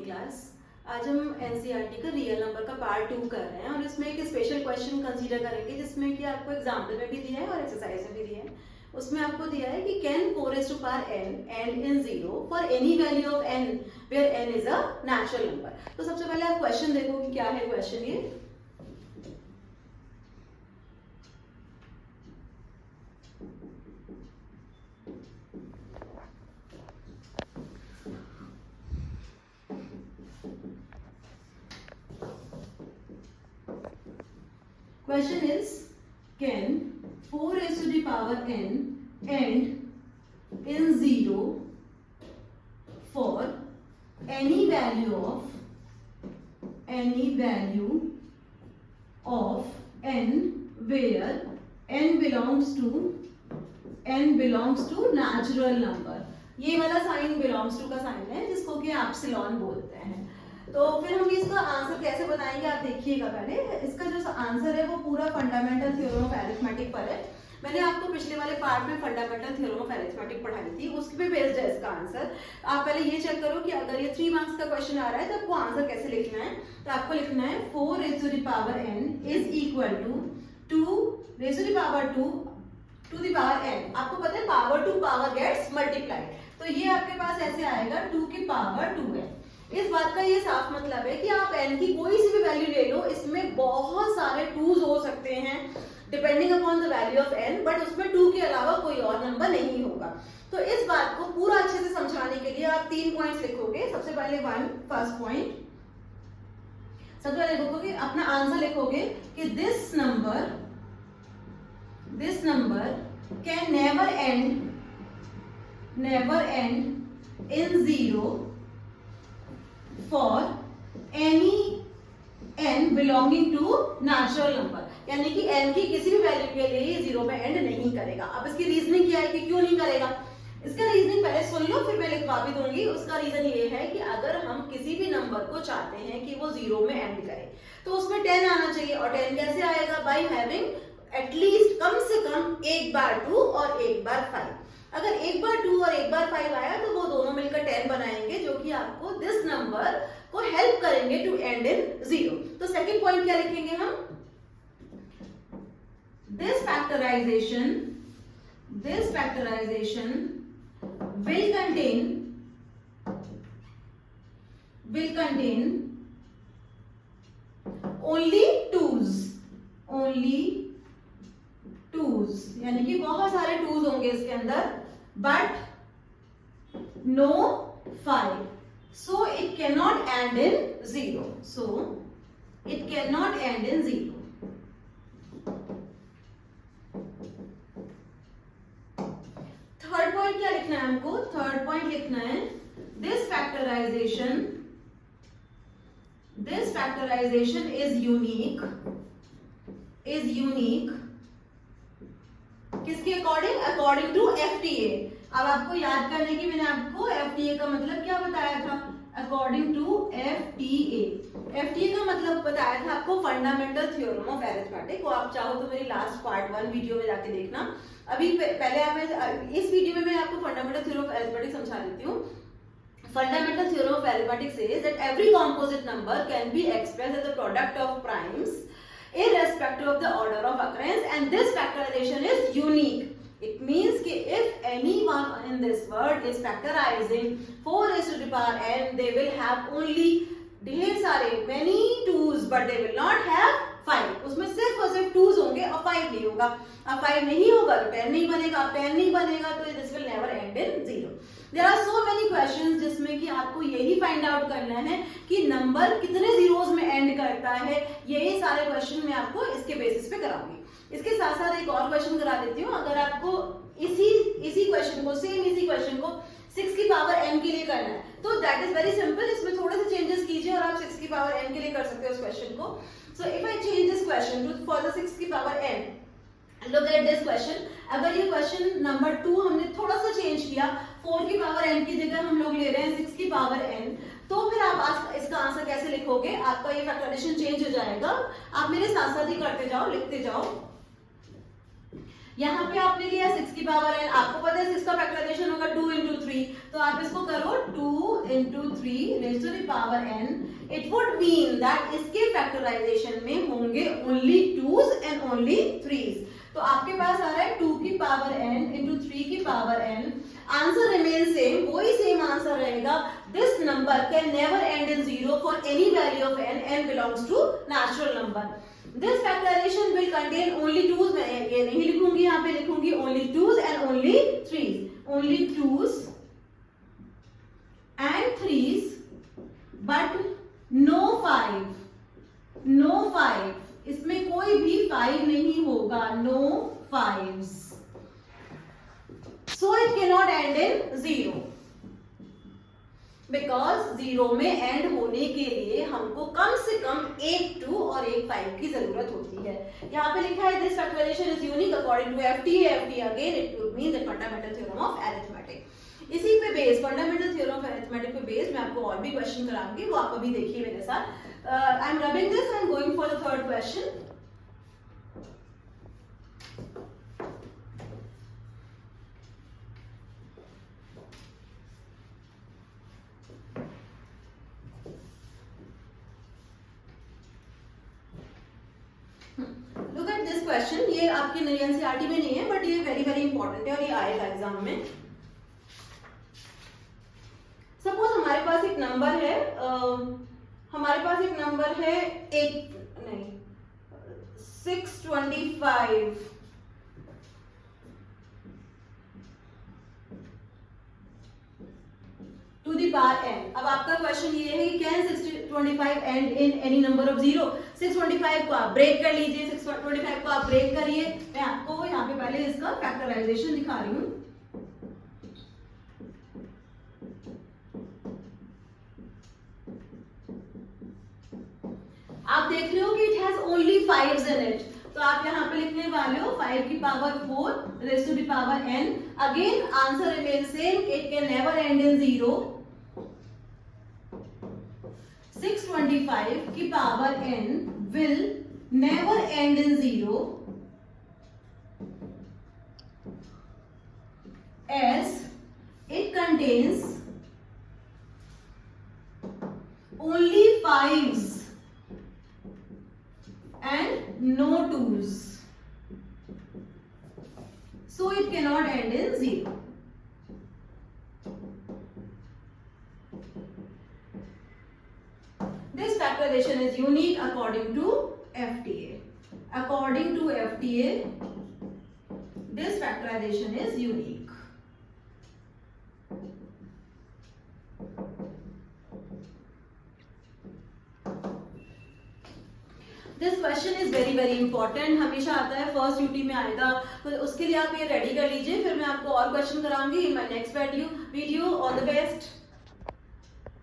Class. आज हम NCERT का रियल नंबर का पार्ट 2 कर रहे हैं और इसमें एक स्पेशल क्वेश्चन कंसीडर करेंगे जिसमें कि आपको एग्जाम्पल में भी दिया है और एक्सरसाइज में भी दिया है। उसमें आपको दिया है कि can 4n and in 0 for any value of n where n is a natural number. तो सबसे पहले आप क्वेश्चन देखो कि क्या है क्वेश्चन ये। Question is, can 4 raised to the power n end in 0 for any value of n where n belongs to natural number। ये वाला साइन belongs to का साइन है जिसको कि एप्सिलॉन बोलते हैं। तो फिर हम इसका आंसर कैसे बताएंगे आप देखिएगा। पहले इसका जो आंसर है वो पूरा फंडामेंटल थ्योरम ऑफ अरिथमेटिक पर है। मैंने आपको पिछले वाले पार्ट में फंडामेंटल थ्योरम ऑफ अरिथमेटिक पढ़ाई थी, उसके पे बेस्ड है इसका आंसर। आप पहले ये चेक करो कि अगर ये 3 मार्क्स का क्वेश्चन आ रहा है तो आपको आंसर कैसे लिखना है। तो आपको लिखना है 4 raised to the power n is equal to 2 raised to the power 2 to the power n। आपको पता है power to power gets multiplied, तो ये आपके पास ऐसे आएगा 2 की पावर 2n। इस बात का ये साफ मतलब है कि आप n की कोई सी भी वैल्यू ले लो, इसमें बहुत सारे 2s हो सकते हैं depending upon the value of n, but उसमें 2 के अलावा कोई और नंबर नहीं होगा। तो इस बात को पूरा अच्छे से समझाने के लिए आप 3 पॉइंट्स लिखोगे। सबसे पहले फर्स्ट पॉइंट, सबसे पहले लिखोगे अपना आंसर लिखोगे कि this number can never and in 0 for any n belonging to natural number, यानी कि n की किसी भी वैल्यू के लिए ये 0 पे एंड नहीं करेगा। अब इसकी रीजनिंग क्या है कि क्यों नहीं करेगा, इसका रीजनिंग पहले सुन लो फिर मैं लिखवा भी दूंगी। उसका रीजन ये है कि अगर हम किसी भी नंबर को चाहते हैं कि वो 0 में एंड करे तो उसमें 10 आना चाहिए। और 10 कैसे आएगा? बाय हैविंग एटलीस्ट कम से कम एक बार 2 और एक बार 5। अगर एक बार 2 और एक बार 5 आया तो वो दोनों मिलकर 10 बनाएंगे, जो कि आपको दिस नंबर को हेल्प करेंगे टू एंड इन 0। तो सेकंड पॉइंट क्या लिखेंगे हम? This factorisation will contain only twos, यानी कि बहुत सारे 2s होंगे इसके अंदर, but no 5, so it cannot end in 0। Third point क्या लिखना है हमको? थर्ड पॉइंट लिखना है दिस फैक्टराइजेशन इज यूनिक किसके अकॉर्डिंग टू FTA। अब आपको याद करने की मैंने आपको FTA का मतलब क्या बताया था? अकॉर्डिंग टू FTA का मतलब बताया था आपको फंडामेंटल थ्योरम ऑफ अरिथमेटिक। वो आप चाहो तो मेरी लास्ट पार्ट 1 वीडियो में जाके देखना। अभी पहले इस वीडियो में मैं आपको फंडामेंटल थ्योरम ऑफ अरिथमेटिक समझा देती हूँ। Fundamental theorem of arithmetic says that every composite number can be expressed as a product of primes irrespective of the order of occurrence, and this factorization is unique. It means कि if anyone in this world is factorizing 4 raised to the power n, they will have only ढेर सारे many 2s, but they will not have 5। उसमें सिर्फ और सिर्फ 2s होंगे और 5 नहीं होगा। अब 5 नहीं होगा तो 10 नहीं बनेगा, अब 10 नहीं बनेगा तो this will never end in 0। There are so many questions जिसमें कि आपको यही फाइंड आउट करना है कि नंबर कितने जीरोस में एंड करता है। यही सारे क्वेश्चन मैं आपको इसके बेसिस पे कराऊंगी। इसके साथ साथ एक और क्वेश्चन करा देती हूँ। अगर आपको इसी क्वेश्चन को 6 की पावर n के लिए करना है तो दैट इज वेरी सिंपल। इसमें थोड़े से चेंजेस कीजिए और आप 6 की पावर n के लिए कर सकते हो इस क्वेश्चन को। So if I change this question to for the 6 की power n, look at this question। अगर ये क्वेश्चन नंबर 2 हमने थोड़ा सा चेंज किया, 4 की पावर n की जगह हम लोग ले रहे हैं 6 की पावर n, तो फिर आप इसका आंसर कैसे लिखोगे? आपका ये फैक्टराइजेशन चेंज हो जाएगा। आप मेरे साथ साथ ही करते जाओ, लिखते जाओ। यहाँ पे आपने लिया 6 की पावर n, आपको पता है 6 का फैक्टराइजेशन होगा 2 into 3, तो आप इसको करो 2 into 3 raised to the power n. It would mean that इसके फैक्टराइजेशन में होंगे only 2s and only 3s. तो आपके पास आ रहा है 2 की पावर n into 3 की power n. Answer remain same, वही सेम आंसर रहेगा. This number can never and in 0 for any value of n. n belongs to natural number. This factorization will contain only 2s. मैं ये नहीं लिखूंगी, यहाँ पे लिखूंगी only 2s and only 3s. Only 2s and 3s, but no 5. No 5. इसमें कोई भी 5 नहीं होगा. No 5s. So it cannot end in 0. Because 0 में एंड होने के लिए हमको कम से कम एक 2 और एक 5 की जरूरत होती है. यहाँ पे लिखा है this factorisation is unique according to FTA. FTA again it would mean the fundamental theorem of arithmetic. इसी पे base, fundamental theorem of arithmetic पे बेस मैं आपको और भी क्वेश्चन कराऊंगी, वो आप अभी देखिए मेरे साथ. I am rubbing this, I am going for the third question. Look at this question. ये आपके NCERT में नहीं है, बट ये वेरी वेरी इंपॉर्टेंट है और ये आएगा एग्जाम में. सपोज हमारे पास एक नंबर है, हमारे पास एक नंबर है 625 to the power n. अब आपका क्वेश्चन ये है कि can 625 and in any number of 0. 625 को आप ब्रेक कर लीजिए, 625 को आप ब्रेक करिए. मैं आपको यहाँ पे पहले इसका फैक्टराइजेशन दिखा रही हूँ. आप देख रहे हो कि it has only 5s in it. तो आप यहाँ पे लिखने वाले हो 5 की power 4 raise to the power n. Again answer remain same, it can never and in 0. 625 की power n will never end in 0 as it contains only 5s and no 2s. So it cannot end in 0. This factorization is unique according to FTA. According to FTA, this factorization is unique. This question is very very important. हमेशा आता है, first UT में आएगा, तो उसके लिए आप ये रेडी कर लीजिए. फिर मैं आपको और question कराऊंगी in my next video. All the best.